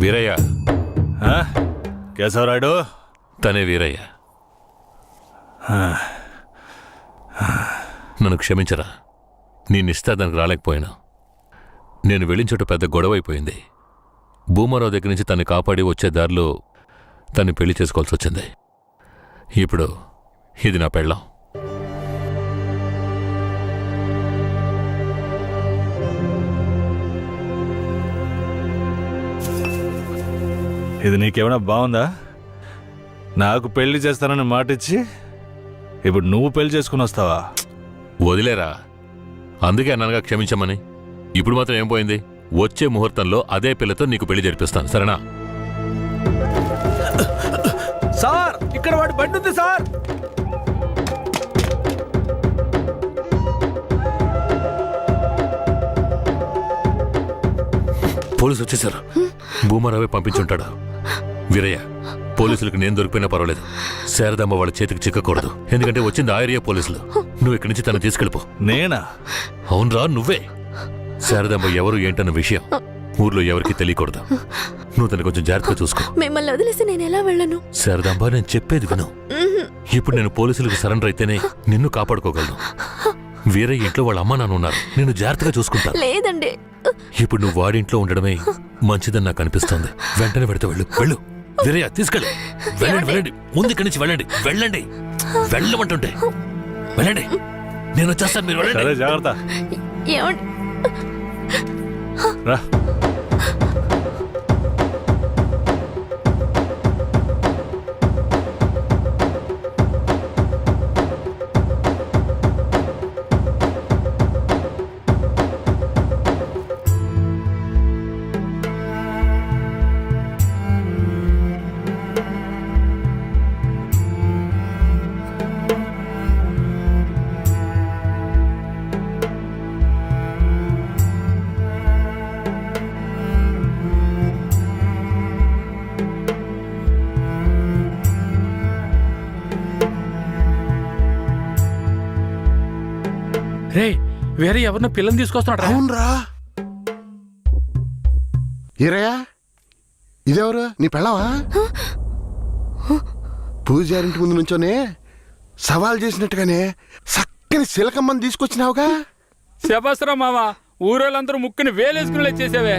వీరయ్య. కేశవరాయుడు తనే వీరయ్య. నన్ను క్షమించరా. నేనిస్తా దానికి రాలేకపోయాను. నేను వెళ్ళిన చోట పెద్ద గొడవ అయిపోయింది. భూమారావు దగ్గర నుంచి తన్ని కాపాడి వచ్చే దారిలో తన్ని పెళ్లి చేసుకోవాల్సి వచ్చింది. ఇప్పుడు ఇది నా పెళ్ళాం. ఇది నీకేమైనా బాగుందా? నాకు పెళ్లి చేస్తానని మాటిచ్చి ఇప్పుడు నువ్వు పెళ్లి చేసుకుని వస్తావా? వదిలేరా. అందుకే అన్నగా క్షమించమని. ఇప్పుడు మాత్రం ఏం పోయింది? వచ్చే ముహూర్తంలో అదే పిల్లతో నీకు పెళ్లి జరిపిస్తాను, సరేనా? సార్, ఇక్కడ వాడి బండి ఉంది సార్. పోలీసు వచ్చేసారు. భూమారావే పంపించుంటాడు. వీరయ్య, పోలీసులకు నేను దొరికిపోయినా పర్వాలేదు, శారదమ్మ వాళ్ళ చేతికి చిక్కకూడదు. ఎందుకంటే వచ్చింది ఆ ఏరియా పోలీసులు. నువ్వు ఇక్కడి నుంచి తను తీసుకెళ్ళిపో. నేనా? అవునరా, నువ్వే. శారదమ్మ ఎవరు ఏంటన్న విషయం ఊర్లో ఎవరికి తెలియకూడదు. నువ్వు తను కొంచెం జాగ్రత్తగా చూసుకో. మిమ్మల్ని వదిలేసి నేను ఎలా వెళ్ళను? శారదాంబ, నేను చెప్పేది విను. ఇప్పుడు నేను పోలీసులకు సరెండర్ అయితేనే నిన్ను కాపాడుకోగలను. వేరే ఇంట్లో వాళ్ళ అమ్మ నాన్న ఉన్నారు. నేను జాగ్రత్తగా చూసుకుంటా. లేదండి, ఇప్పుడు నువ్వు వాడింట్లో ఉండడమే మంచిదని నాకు అనిపిస్తోంది. వెంటనే పెడితే వెళ్ళు. వెళ్ళు వీరయ్య, తీసుకెళ్ళు. వెళ్ళండి, వెళ్ళండి. ముందు ఇక్కడి నుంచి వెళ్ళండి. వెళ్ళండి, వెళ్ళమంటుంటే వెళ్ళండి. నేను వచ్చేస్తాను, మీరు వెళ్ళండి. జాగ్రత్త. రా. రే, వేరే ఎవరినో పిల్లని తీసుకొస్తున్నాడు. అవునరా. ఈరయ్యా, ఇదెవరు? నీ పెళ్ళవా? పూజారింటి ముందు నుంచోనే సవాల్ చేసినట్టుగానే చక్కని శిలకమ్మని తీసుకొచ్చినావుగా. శబాస్రా మామ, ఊరోళ్ళందరూ ముక్కుని వేలేసుకునేలా చేసావే.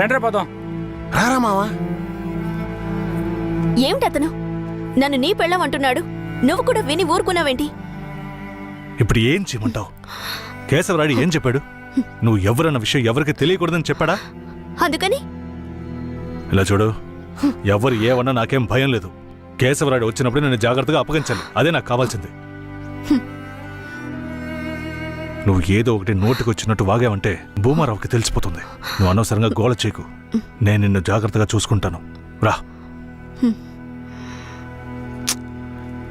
రండ్రా పదం. రారా మావా. ఏమిటతను నన్ను నీ పెళ్ళం అంటున్నాడు? నువ్వు కూడా విని ఊరుకున్నావేంటి? ఇప్పుడు ఏం చేయమంటావు? కేశవరాయుడు ఏం చెప్పాడు? నువ్వు ఎవరన్న విషయం ఎవరికి తెలియకూడదని చెప్పాడా? అందుకని ఇలా చూడు, ఎవరు ఏమన్నా నాకేం భయం లేదు. కేశవరాయుడు వచ్చినప్పుడు నేను జాగ్రత్తగా అప్పగించాలి. అదే నాకు కావాల్సింది. నువ్వు ఏదో ఒకటి నోటికి వచ్చినట్టు వాగావంటే భూమారావుకి తెలిసిపోతుంది. నువ్వు అనవసరంగా గోల చేయకు. నేను నిన్ను జాగ్రత్తగా చూసుకుంటాను. రా,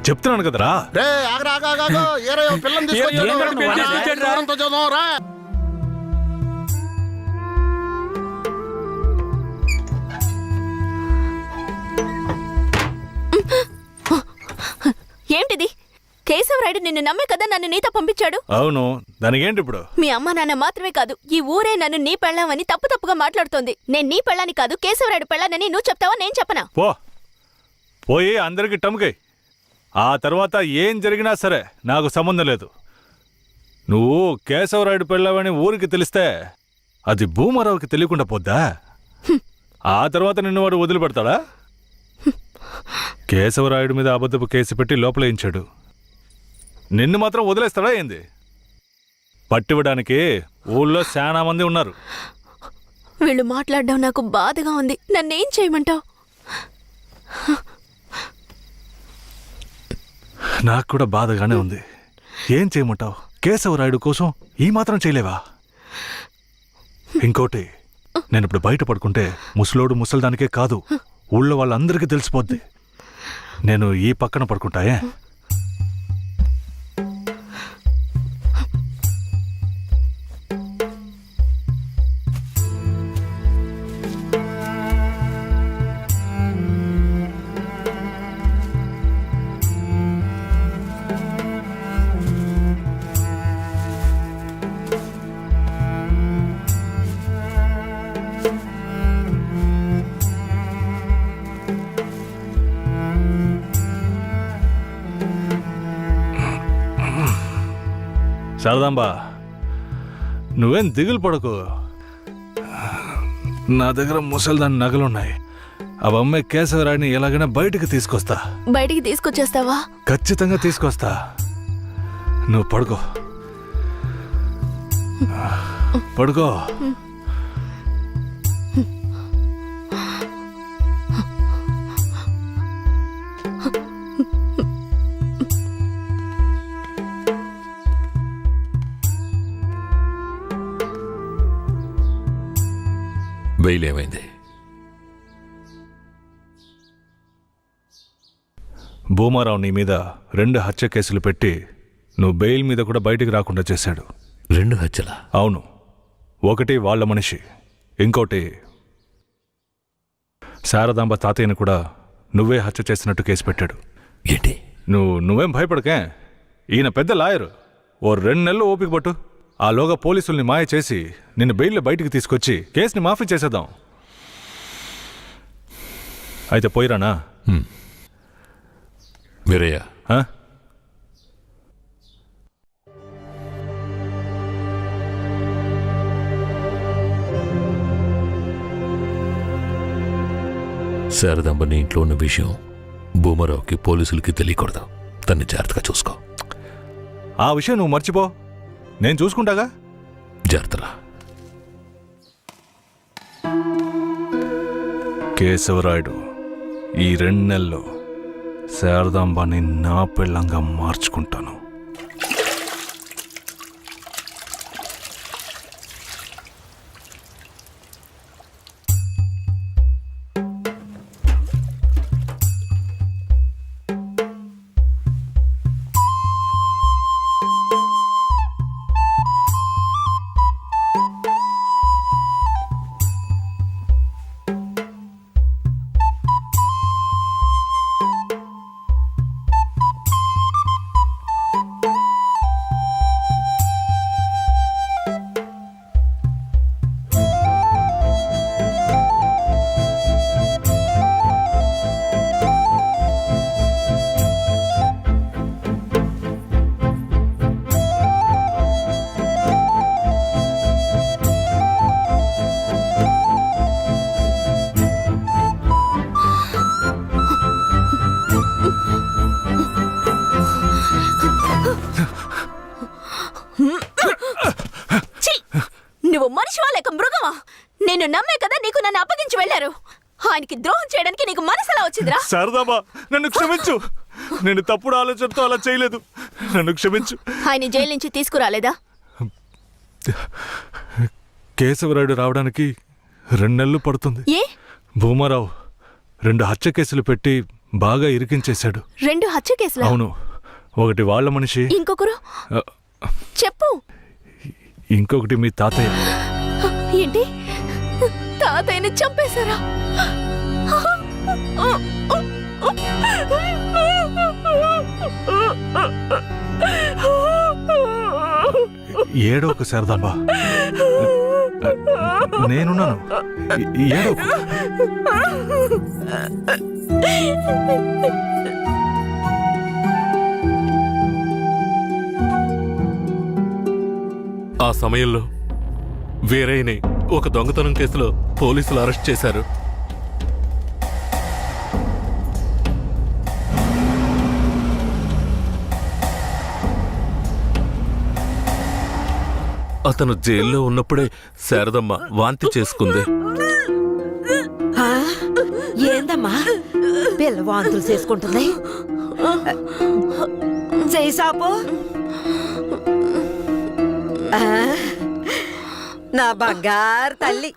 చెప్తున్నాను కదరా. ఏంటిది? కేశవరాయుడు నిన్ను నమ్మే కదా నన్ను నీతో పంపించాడు. అవును, దానికేంటి ఇప్పుడు? మీ అమ్మ నాన్న మాత్రమే కాదు, ఈ ఊరే నన్ను నీ పెళ్ళామని తప్పుగా మాట్లాడుతోంది. నేను నీ పెళ్ళాని కాదు, కేశవరాయుడు పెళ్ళానని నువ్వు చెప్తావా, నేను చెప్పనా? పోయి అందరికి టమ్కై. ఆ తర్వాత ఏం జరిగినా సరే నాకు సంబంధం లేదు. నువ్వు కేశవరాయుడు పెళ్ళావని ఊరికి తెలిస్తే అది భూమారావుకి తెలియకుండా పోద్దా? ఆ తర్వాత నిన్ను వాడు వదిలిపెడతాడా? కేశవరాయుడు మీద అబద్ధపు కేసు పెట్టి లోపలేయించాడు. నిన్ను మాత్రం వదిలేస్తాడా ఏంది? పట్టివ్వడానికి ఊళ్ళో చాలా మంది ఉన్నారు. వీళ్ళు మాట్లాడడం నాకు బాధగా ఉంది. నన్నేం చేయమంటావు? నాకు కూడా బాధగానే ఉంది. ఏం చేయమంటావు? కేశవరాయుడు కోసం ఈ మాత్రం చేయలేవా? ఇంకోటి, నేను ఇప్పుడు బయట పడుకుంటే ముసలోడు ముసల్దానికే కాదు, ఊళ్ళో వాళ్ళందరికీ తెలిసిపోద్ది. నేను ఈ పక్కన పడుకుంటాయే. శారదాంబా నువ్వేం దిగులు పడకు. నా దగ్గర ముసలిదాని నగలున్నాయి. అవమ్మే కేశవరాడిని ఎలాగైనా బయటికి తీసుకొస్తా. బయటికి తీసుకొచ్చేస్తావా? ఖచ్చితంగా తీసుకొస్తా. నువ్వు పడుకో పడుకో. బెయిల్ ఏమైంది? భూమారావు నీ మీద 2 హత్య కేసులు పెట్టి నువ్వు బెయిల్ మీద కూడా బయటికి రాకుండా చేశాడు. 2 హత్యలా? అవును. ఒకటి వాళ్ళ మనిషి, ఇంకోటి శారదాంబ తాతయ్యని కూడా నువ్వే హత్య చేసినట్టు కేసు పెట్టాడు. ఏంటి? నువ్వేం భయపడకే. ఈయన పెద్ద లాయరు. ఓ 2 నెలలు ఓపిక పట్టు. ఆలోగా పోలీసుల్ని మాయ చేసి నిన్ను బెయిల్లో బయటికి తీసుకొచ్చి కేసుని మాఫీ చేసేద్దాం. అయితే పోయిరానా? వీరయ్య, ఆ? శారదాంబ నీ ఇంట్లో ఉన్న విషయం భూమారావుకి పోలీసులకి తెలియకూడదు. తన్ని జాగ్రత్తగా చూసుకో. ఆ విషయం నువ్వు మర్చిపో, నేను చూసుకుంటాగా. జాగ్రత్తరా. కేశవరాయుడు ఈ 2 నెలల్లో శారదాంబాని నా పెళ్ళంగా మార్చుకుంటాను. నువ్వు మనిషివా లేక మృగమా? నేను నమ్మే కదా నీకు నన్ను అప్పగించి వెళ్ళారు. ఆయనకి ద్రోహం చేయడానికి నీకు మనసులా వచ్చిందిరా? శారదాంబా నన్ను క్షమించు. నేను తప్పుడు ఆలోచనతో అలా చేయలేదు. నన్ను క్షమించు. ఆయన జైలు నుంచి తీసుకురాలేదా? కేశవరాయుడు రావడానికి 2 నెలలు పడుతుంది. ఏ? భూమారావు 2 హత్య కేసులు పెట్టి బాగా ఇరికించేశాడు. 2 హత్య కేసులా? అవును. ఒకటి వాళ్ళ మనిషి, ఇంకొకరు చెప్పు. ఇంకొకటి మీ తాతయ్య. ఏంటి? తాతయ్యని చంపేశారా? ఏడోకు శారదాంబా, నేనున్నాను. ఏడోకు. ఆ సమయంలో వీరయ్యని ఒక దొంగతనం కేసులో పోలీసులు అరెస్ట్ చేశారు. అతను జైల్లో ఉన్నప్పుడే శారదమ్మ వాంతి చేసుకుంది. ఏందమ్మా పిల్ల వాంతులు చేసుకుంటుంది? చేసాపు నా బంగారు తల్లి,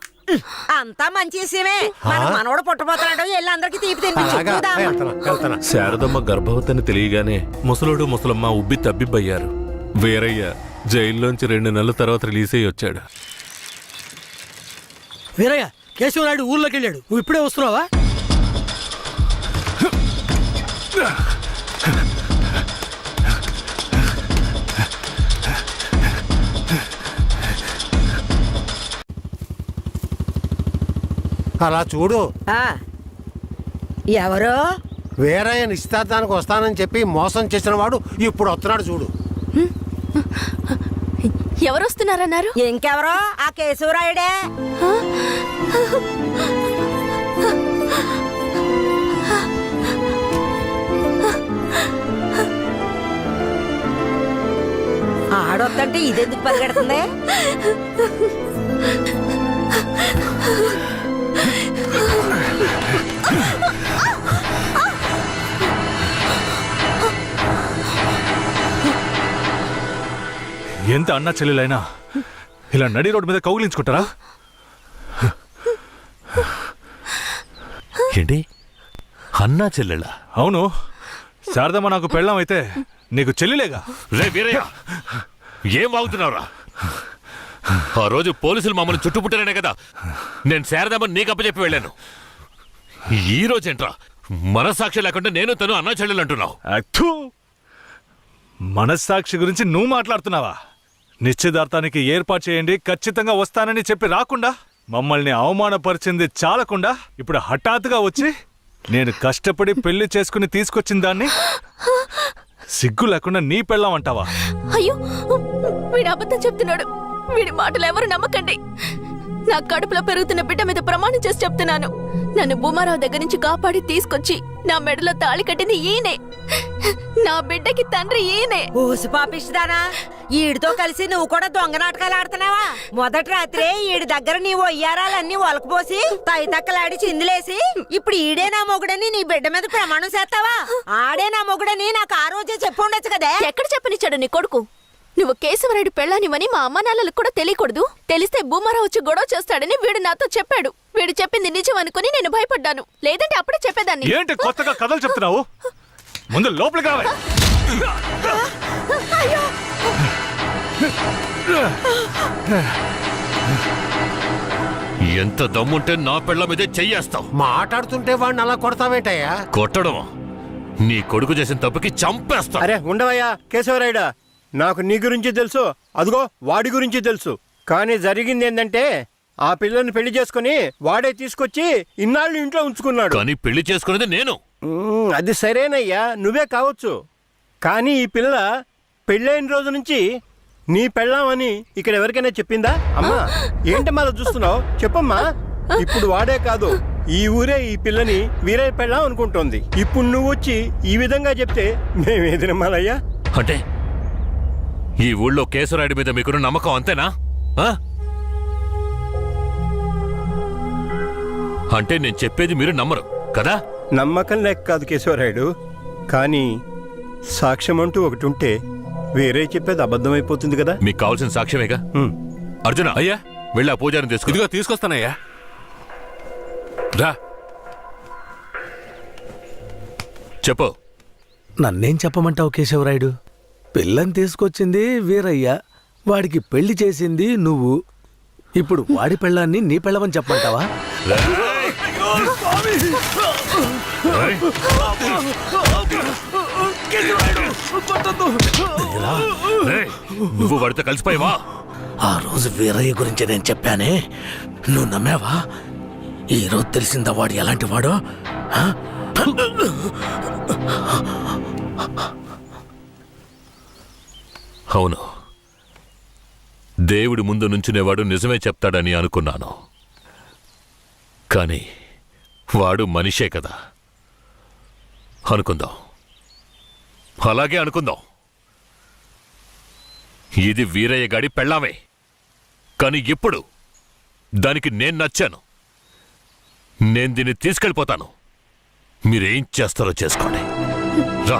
అంతా మంచి విషయమే. మన మనవడు పుట్టబోతున్నాడు. వెళ్ళి అందరికి తీపి తినిపించు. శారదమ్మ గర్భవతిని తెలియగానే ముసలోడు ముసలమ్మ ఉబ్బి తబ్బిబ్బయ్యారు. వీరయ్య జైల్లోంచి 2 నెలల తర్వాత రిలీజ్ అయ్యి వచ్చాడు. వీరయ్య, కేశవరాయుడు ఊర్లోకి వెళ్ళాడు. నువ్వు ఇప్పుడే వస్తున్నావా? అలా చూడు. ఎవరో వీరయ్య నిశ్చితార్థానికి వస్తానని చెప్పి మోసం చేసిన వాడు ఇప్పుడు వస్తున్నాడు చూడు. ఎవరొస్తున్నారన్నారు? ఇంకెవరో ఆ కేశవరాయుడే. ఆడొద్దంటే ఇదెందుకు పరిగెడుతుంది? ఎంత అన్న చెల్లెలైనా ఇలా నడి రోడ్డు మీద కౌగిలించుకుంటారా? ఏంటి అన్నా చెల్లెళ్ళ? అవును, శారదమ్మ నాకు పెళ్ళాం అయితే నీకు చెల్లిలేగా. రే వీరయ్య, ఏం వాగుతున్నావురా? ఆ రోజు పోలీసులు మమ్మల్ని చుట్టుముట్టారనే కదా నేను శారదమ్మని నీకు అప్పచెప్పి వెళ్ళాను. ఈ రోజేంట్రా మనస్సాక్షి లేకుండా నేను తను అన్నా చెల్లెలు అంటున్నావు? అత్తు, మనస్సాక్షి గురించి నువ్వు మాట్లాడుతున్నావా? నిశ్చితార్థానికి ఏర్పాటు చేయండి, ఖచ్చితంగా వస్తానని చెప్పి రాకుండా మమ్మల్ని అవమానపరిచింది చాలకుండా ఇప్పుడు హఠాత్తుగా వచ్చి నేను కష్టపడి పెళ్లి చేసుకుని తీసుకొచ్చిన దాన్ని సిగ్గు లేకుండా నీ పెళ్ళాం అంటావా? అయ్యో, వీడు అబద్ధం చెప్తున్నాడు. వీడి మాటలు ఎవరు నమ్మకండి. నా కడుపులో పెరుగుతున్న బిడ్డ మీద ప్రమాణం చేసి చెప్తున్నాను. నన్ను భూమారావు దగ్గర నుంచి కాపాడి తీసుకొచ్చి నా మెడలో తాళి కట్టింది ఈయనే. నా బిడ్డకి తండ్రి ఈయనే. ఊసి పాపిస్తానా? ఈడితో కలిసి నువ్వు కూడా దొంగ నాటకాలు ఆడుతున్నావా? మొదటి రాత్రే ఈడి దగ్గర నీ ఒయ్యారాలన్నీ ఒలకపోసి తైతక్కలాడి చిందులేసి ఇప్పుడు ఈడే నా మొగుడని నీ బిడ్డ మీద ప్రమాణం చేస్తావా? ఆడే నా మొగుడని నాకు ఆ రోజే చెప్పు ఉండొచ్చు కదే. ఎక్కడ చెప్పనిచ్చాడు నీ కొడుకు? నువ్వు కేశవరాయుడు పెళ్ళానివని మా అమ్మ నాన్నలకు కూడా తెలియకూడదు. తెలిస్తే భూమారావు వచ్చి గొడవ చేస్తాడని వీడు నాతో చెప్పాడు. వీడు చెప్పింది నిజం అనుకుని నేను భయపడ్డాను. లేదంటే అప్పుడే చెప్పేదాన్ని. ఏంటి కొత్తగా కథలు చెప్తున్నావు? ముందు లోపలికి రావే. ఎంత దమ్ముంటే నా పెళ్ళ మీదే చెయ్యేస్తావు? మాట్లాడుతుంటే వాడిని అలా కొడతావేటయ్యా? కొట్టడమా? నీ కొడుకు చేసిన తప్పుకి చంపేస్తా. అరే ఉండవయ్యా కేశవరాయుడా, నాకు నీ గురించి తెలుసు, అదిగో వాడి గురించి తెలుసు. కానీ జరిగింది ఏంటంటే ఆ పిల్లని పెళ్లి చేసుకుని వాడే తీసుకొచ్చి ఇన్నాళ్ళు ఇంట్లో ఉంచుకున్నాడు. కానీ పెళ్లి చేసుకునేది నేను. అది సరేనయ్యా, నువ్వే కావచ్చు. కానీ ఈ పిల్ల పెళ్ళైన రోజు నుంచి నీ పెళ్ళామని ఇక్కడ ఎవరికైనా చెప్పిందా? అమ్మా ఏంటి మళ్ళీ చూస్తున్నావు? చెప్పమ్మా. ఇప్పుడు వాడే కాదు, ఈ ఊరే ఈ పిల్లని వీరయ్య పెళ్ళాం అనుకుంటోంది. ఇప్పుడు నువ్వు వచ్చి ఈ విధంగా చెప్తే మేమేది నమ్మాలయ్యా? అంటే ఈ ఊళ్ళో కేశవరాయుడి మీద మీకున్న నమ్మకం అంతేనా? ఆ? అంటే నేను చెప్పేది మీరు నమ్మరు కదా? నమ్మకం లేక కాదు కేశవరాయుడు, కానీ సాక్ష్యం అంటూ ఒకటి ఉంటే వేరే చెప్పేది అబద్ధమైపోతుంది కదా. మీకు కావాల్సిన సాక్ష్యమేగా. అర్జున, అయ్యా వెళ్ళి ఆ పూజారిని తీసుకు. ఇదిగో తీసుకొస్తానయ్యా. రా. చెప్పు. నన్నేం చెప్పమంటావు కేశవరాయుడు? పిల్లని తీసుకొచ్చింది వీరయ్య, వాడికి పెళ్లి చేసింది నువ్వు. ఇప్పుడు వాడి పెళ్ళాన్ని నీ పెళ్ళమని చెప్పమంటావా? నువ్వు వాడితో కలిసిపోయావా? ఆ రోజు వీరయ్య గురించి నేను చెప్పానే, నువ్వు నమ్మావా? ఈ రోజు తెలిసిందా వాడు ఎలాంటి వాడో? అవును, దేవుడి ముందు నుంచునేవాడు నిజమే చెప్తాడని అనుకున్నాను. కానీ వాడు మనిషే కదా. అనుకుందాం, అలాగే అనుకుందాం. ఇది వీరయ్య గాడి పెళ్ళామే. కానీ ఇప్పుడు దానికి నేను నచ్చాను. నేను దీన్ని తీసుకెళ్ళిపోతాను. మీరేం చేస్తారో చేసుకోండి. రా.